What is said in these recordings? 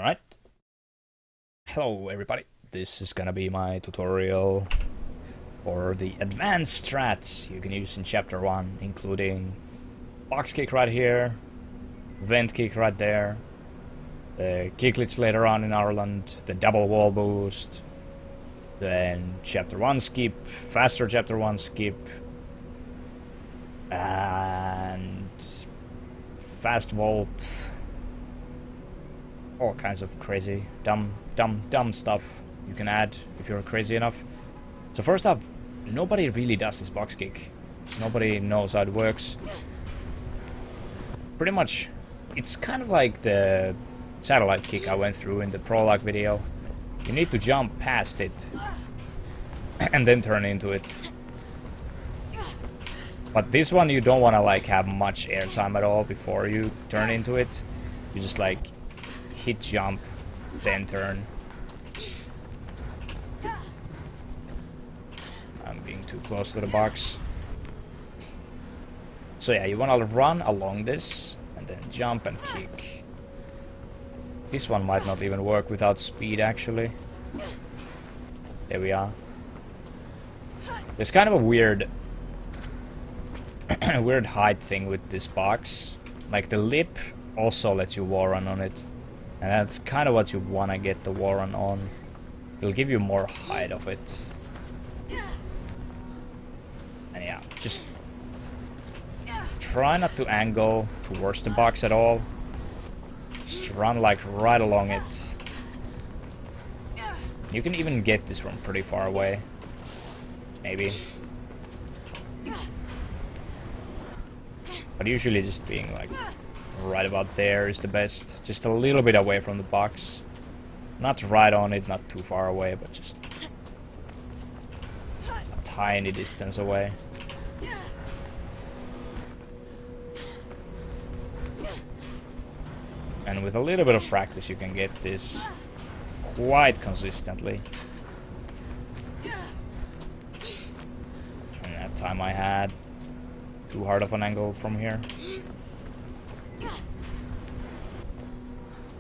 Alright. Hello everybody. This is gonna be my tutorial for the advanced strats you can use in chapter 1, including box kick right here, vent kick right there, the kick glitch later on in Ireland, the double wall boost, then chapter 1 skip, faster chapter 1 skip, and fast vault. All kinds of crazy, dumb stuff you can add if you're crazy enough. So first off, nobody really does this box kick. So nobody knows how it works. Pretty much, it's kind of like the satellite kick I went through in the prologue video. You need to jump past it and then turn into it. But this one you don't want to like have much airtime at all before you turn into it. You just like hit jump, then turn. I'm being too close to the box. So yeah, you want to run along this and then jump and kick. This one might not even work without speed actually. There we are. There's kind of a weird weird height thing with this box. Like the lip also lets you wall run on it. And that's kind of what you want to get the wall run on. It'll give you more height of it. And yeah, just try not to angle towards the box at all. Just run like right along it. You can even get this from pretty far away. Maybe. But usually just being like right about there is the best. Just a little bit away from the box. Not right on it, not too far away, but just a tiny distance away. And with a little bit of practice you can get this quite consistently. And that time I had too hard of an angle from here.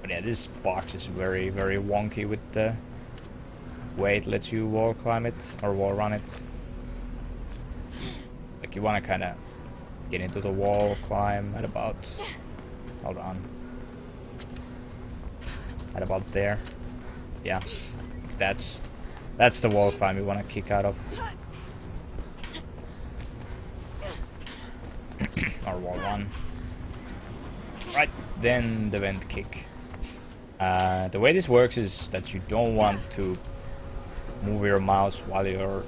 But yeah, this box is very wonky with the way it lets you wall climb it or wall run it. Like you want to kind of get into the wall climb at about, hold on, at about there. Yeah, that's the wall climb you want to kick out of. Or wall run. Right, then the vent kick. The way this works is that you don't want to move your mouse while you're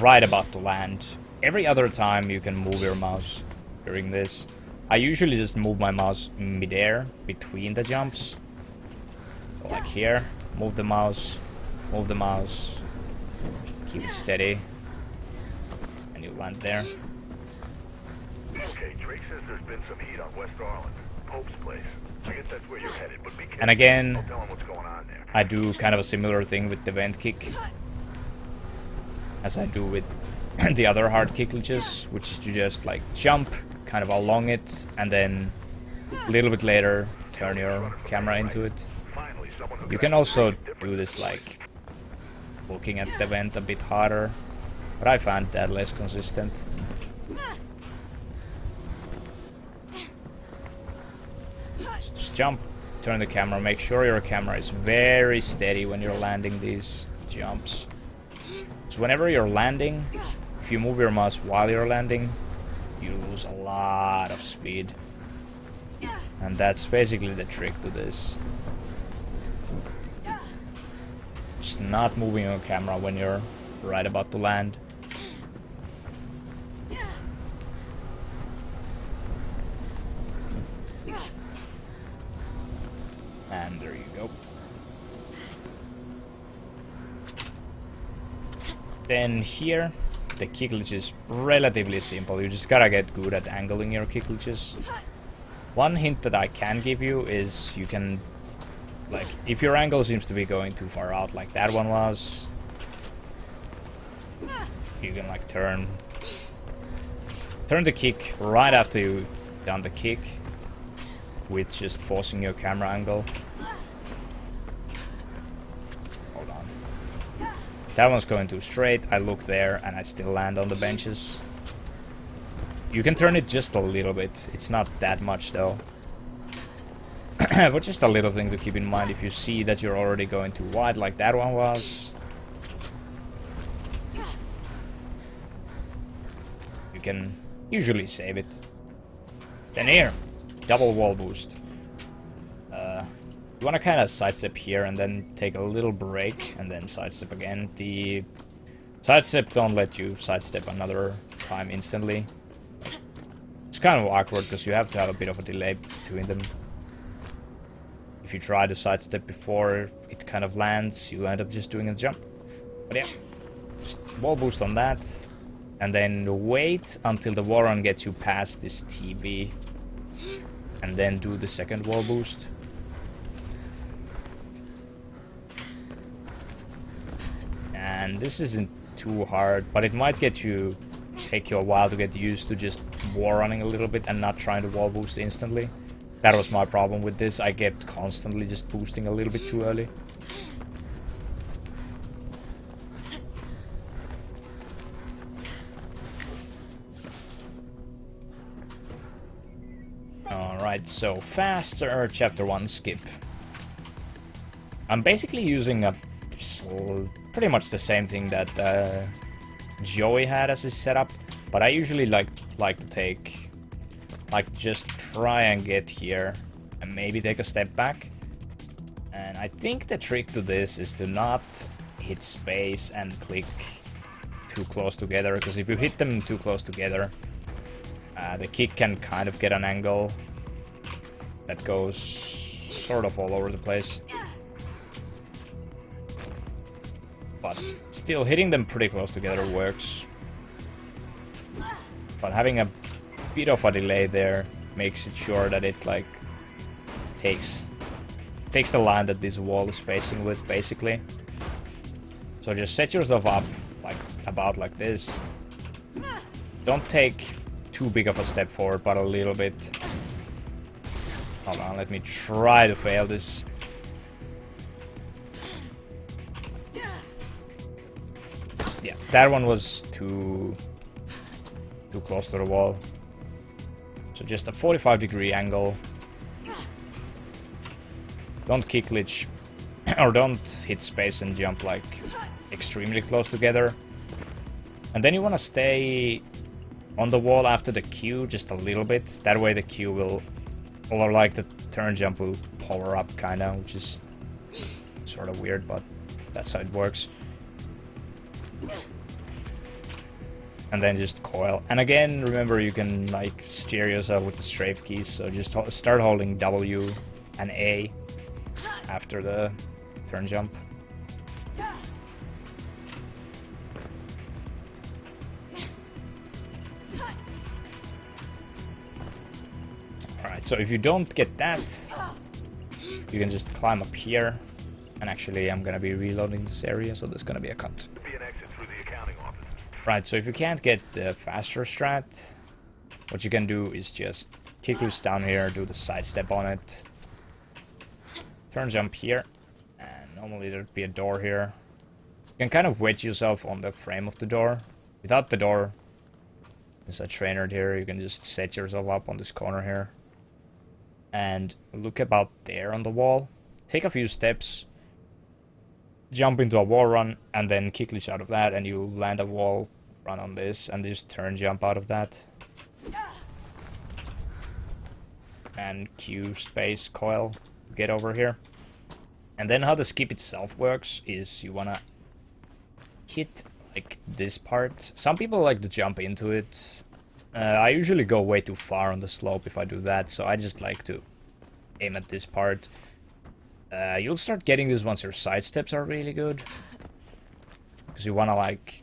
right about to land. Every other time you can move your mouse during this. I usually just move my mouse mid-air between the jumps. So like here, move the mouse, keep it steady, and you land there. Okay, Drake says there's been some heat on West Arlen, Pope's place. I guess that's where you're headed, but be careful. And again, Don't tell him what's going on there. I do kind of a similar thing with the vent kick as I do with the other hard kick glitches, which is to just like jump kind of along it and then a little bit later turn your camera into it. You can also do this like looking at the vent a bit harder, but I found that less consistent. Just jump, turn the camera, make sure your camera is very steady when you're landing these jumps. So whenever you're landing, if you move your mouse while you're landing, you lose a lot of speed. And that's basically the trick to this. Just not moving your camera when you're right about to land. And there you go. Then here, the kick glitch is relatively simple. You just gotta get good at angling your kick glitches. One hint that I can give you is you can, like, if your angle seems to be going too far out, like that one was, you can like turn the kick right after you done the kick, with just forcing your camera angle. That one's going too straight. I look there and I still land on the benches. You can turn it just a little bit. It's not that much though. But just a little thing to keep in mind if you see that you're already going too wide like that one was. You can usually save it. Then here, double wall boost. You want to kind of sidestep here and then take a little break and then sidestep again. The sidestep don't let you sidestep another time instantly. It's kind of awkward because you have to have a bit of a delay between them. If you try to sidestep before it kind of lands, you'll end up just doing a jump. But yeah, just wall boost on that. And then wait until the wall run gets you past this TB. And then do the second wall boost. And this isn't too hard, but it might take you a while to get used to just wall running a little bit and not trying to wall boost instantly. That was my problem with this. I kept constantly just boosting a little bit too early. Alright, so faster chapter 1 skip. I'm basically using a pretty much the same thing that Joey had as his setup, but I usually like to take, just try and get here and maybe take a step back. And I think the trick to this is to not hit space and click too close together, because if you hit them too close together, the kick can kind of get an angle that goes sort of all over the place. But still, hitting them pretty close together works. But having a bit of a delay there makes it sure that it like takes the line that this wall is facing with, basically. So just set yourself up about like this. Don't take too big of a step forward, but a little bit. Hold on, let me try to fail this. Yeah, that one was too close to the wall. So just a 45-degree angle. Don't kick glitch or don't hit space and jump like extremely close together. And then you want to stay on the wall after the Q just a little bit. That way the Q will, or like the turn jump will power up kinda, which is sort of weird, but that's how it works. And then just coil. And again, remember you can like steer yourself with the strafe keys, so just start holding W and A after the turn jump. Alright, so if you don't get that, you can just climb up here. And actually, I'm gonna be reloading this area, so there's gonna be a cut. Right, so if you can't get the faster strat, what you can do is just kick loose down here, do the sidestep on it, turn jump here, and normally there'd be a door here. You can kind of wedge yourself on the frame of the door. Without the door, there's a trainer here, you can just set yourself up on this corner here. And look about there on the wall. Take a few steps, jump into a wall run, and then kick glitch out of that, and you land a wall run on this, and just turn jump out of that. And Q space coil to get over here. And then how the skip itself works is you wanna hit like this part. Some people like to jump into it. I usually go way too far on the slope if I do that, so I just like to aim at this part. You'll start getting this once your side steps are really good, because you want to like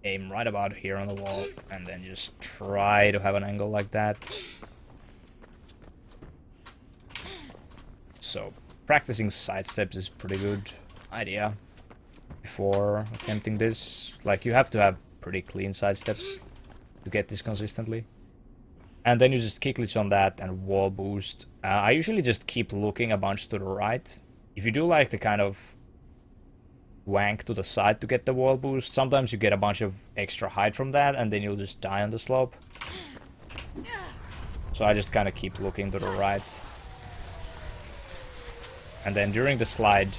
aim right about here on the wall and then just try to have an angle like that. So practicing side steps is pretty good idea before attempting this. Like you have to have pretty clean side steps to get this consistently. And then you just kick glitch on that and wall boost. I usually just keep looking a bunch to the right. If you do like the kind of wank to the side to get the wall boost. Sometimes you get a bunch of extra height from that, and then you'll just die on the slope. So I just kind of keep looking to the right. And then during the slide,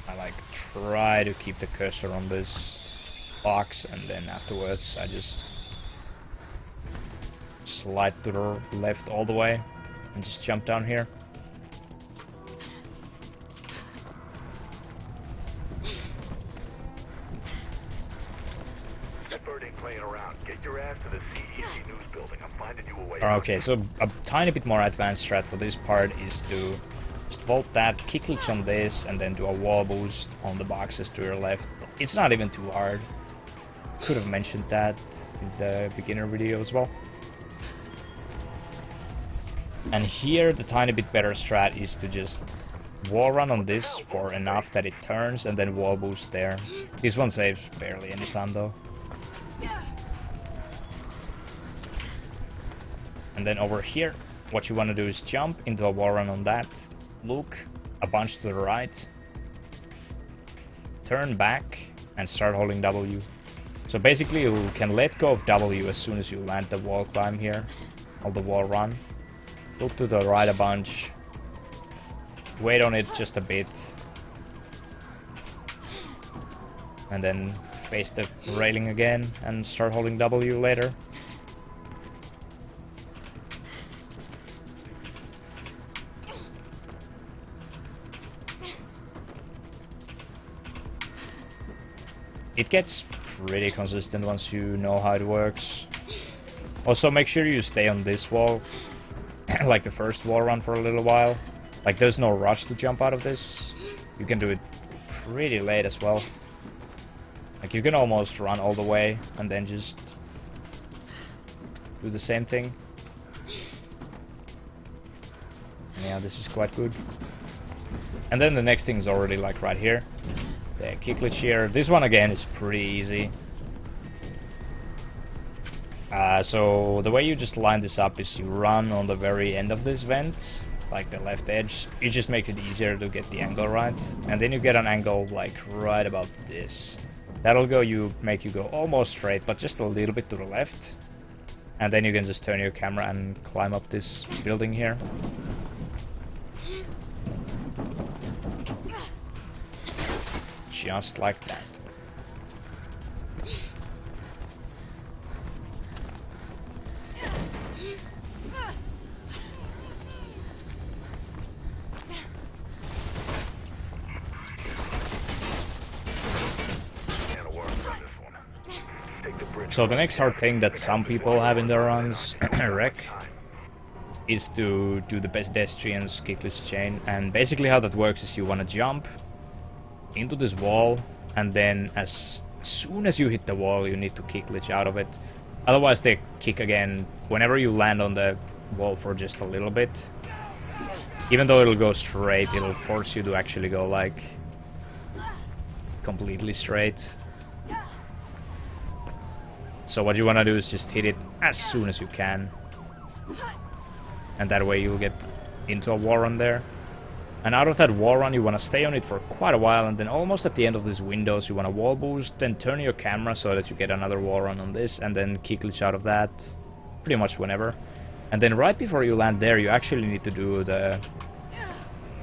I like try to keep the cursor on this box, and then afterwards I just slide to the left all the way and just jump down here. That bird ain't playing around. Get your ass to the CEC news building. I'm finding you a way. Okay, so a tiny bit more advanced strat for this part is to just vault that, kick glitch on this, and then do a wall boost on the boxes to your left. It's not even too hard. Could have mentioned that in the beginner video as well. And here the tiny bit better strat is to just wall run on this for enough that it turns, and then wall boost there. This one saves barely any time though. And then over here, what you want to do is jump into a wall run on that, look a bunch to the right, turn back, and start holding W. So basically you can let go of W as soon as you land the wall climb here, or the wall run. Look to the right a bunch, wait on it just a bit, and then face the railing again and start holding W later. It gets pretty consistent once you know how it works. Also, make sure you stay on this wall, like the first wall run, for a little while. Like, there's no rush to jump out of this. You can do it pretty late as well. Like, you can almost run all the way and then just do the same thing. Yeah, this is quite good. And then the next thing is already like right here. The kick glitch here. This one again is pretty easy. So the way you just line this up is you run on the very end of this vent, like the left edge. It just makes it easier to get the angle right. And then you get an angle like right about this. That'll make you go almost straight, but just a little bit to the left. And then you can just turn your camera and climb up this building here. Just like that. So the next hard thing that some people have in their runs, wreck, is to do the Pedestrians kick glitch chain. And basically how that works is you want to jump into this wall, and then as soon as you hit the wall, you need to kick glitch out of it. Otherwise they kick again whenever you land on the wall for just a little bit. Even though it'll go straight, it'll force you to actually go like completely straight. So what you want to do is just hit it as soon as you can. And that way you'll get into a wall run there. And out of that wall run, you want to stay on it for quite a while, and then almost at the end of these windows, you want to wall boost, then turn your camera so that you get another wall run on this, and then kick glitch out of that, pretty much whenever. And then right before you land there, you actually need to do the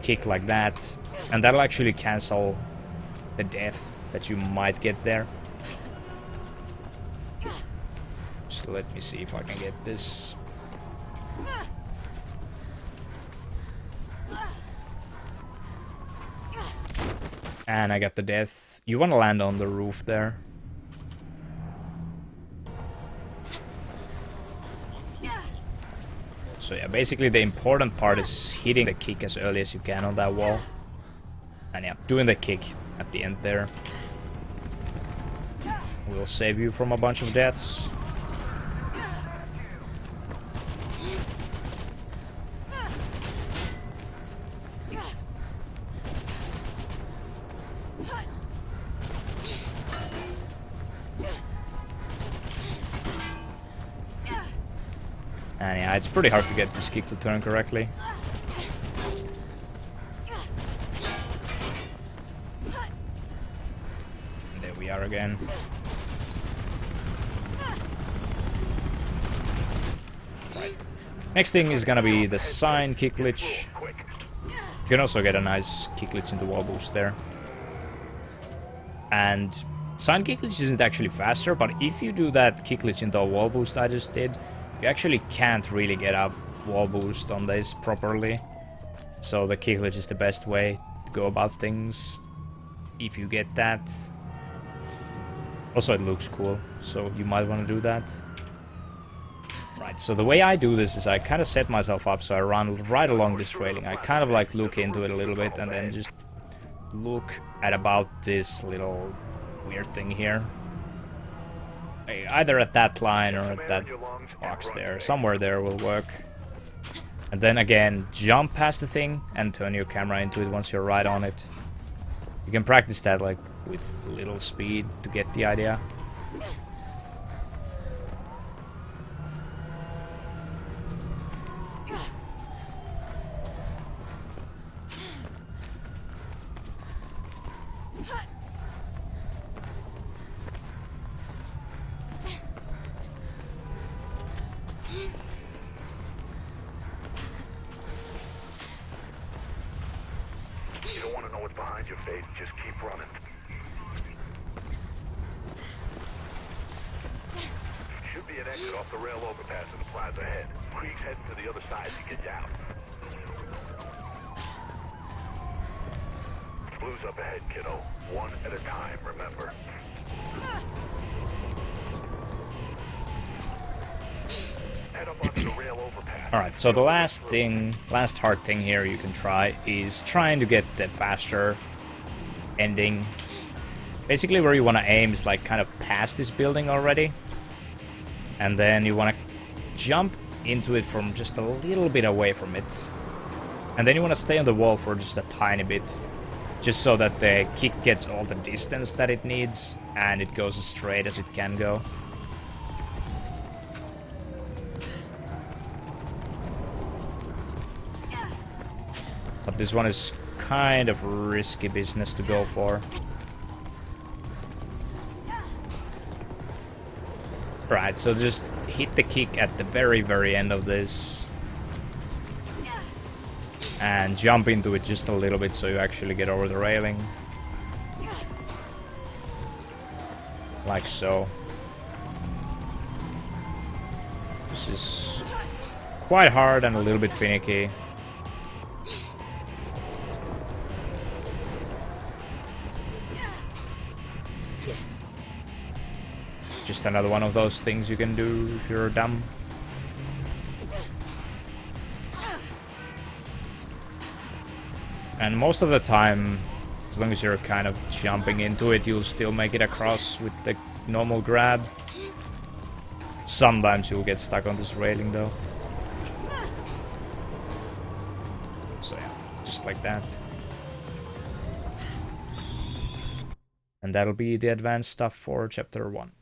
kick like that, and that'll actually cancel the death that you might get there. So let me see if I can get this. And I got the death. You want to land on the roof there. So yeah, basically the important part is hitting the kick as early as you can on that wall. And yeah, doing the kick at the end there will save you from a bunch of deaths. And yeah, it's pretty hard to get this kick to turn correctly. we are again. Right. Next thing is gonna be the sign kick glitch. You can also get a nice kick glitch into Wallboost there. And sign kick glitch isn't actually faster, but if you do that kick glitch into a Wallboost I just did, you actually can't really get up Wallboost on this properly. So the kick glitch is the best way to go about things if you get that. Also, it looks cool, so you might want to do that. Right, so the way I do this is I kind of set myself up so I run right along this railing. I kind of like look into it a little bit and then just look at about this little weird thing here. Either at that line or at that box there. Somewhere there will work. And then again, jump past the thing and turn your camera into it once you're right on it. You can practice that like with little speed to get the idea. You don't want to know what's behind your face, just keep running. Should be an exit off the rail overpass in the plaza ahead. Creek's heading to the other side to get down. Blue's up ahead, kiddo. One at a time, remember. Head up onto the rail overpass. Alright, so the last hard thing here you can try is trying to get the faster ending. Basically where you want to aim is like kind of past this building already. And then you want to jump into it from just a little bit away from it. And then you want to stay on the wall for just a tiny bit. Just so that the kick gets all the distance that it needs. And it goes as straight as it can go. But this one is kind of risky business to go for. Right, so just hit the kick at the very end of this. And jump into it just a little bit so you actually get over the railing. Like so. This is quite hard and a little bit finicky. Just another one of those things you can do if you're dumb. And most of the time, as long as you're kind of jumping into it, you'll still make it across with the normal grab. Sometimes you'll get stuck on this railing though. So yeah, just like that. And that'll be the advanced stuff for chapter 1.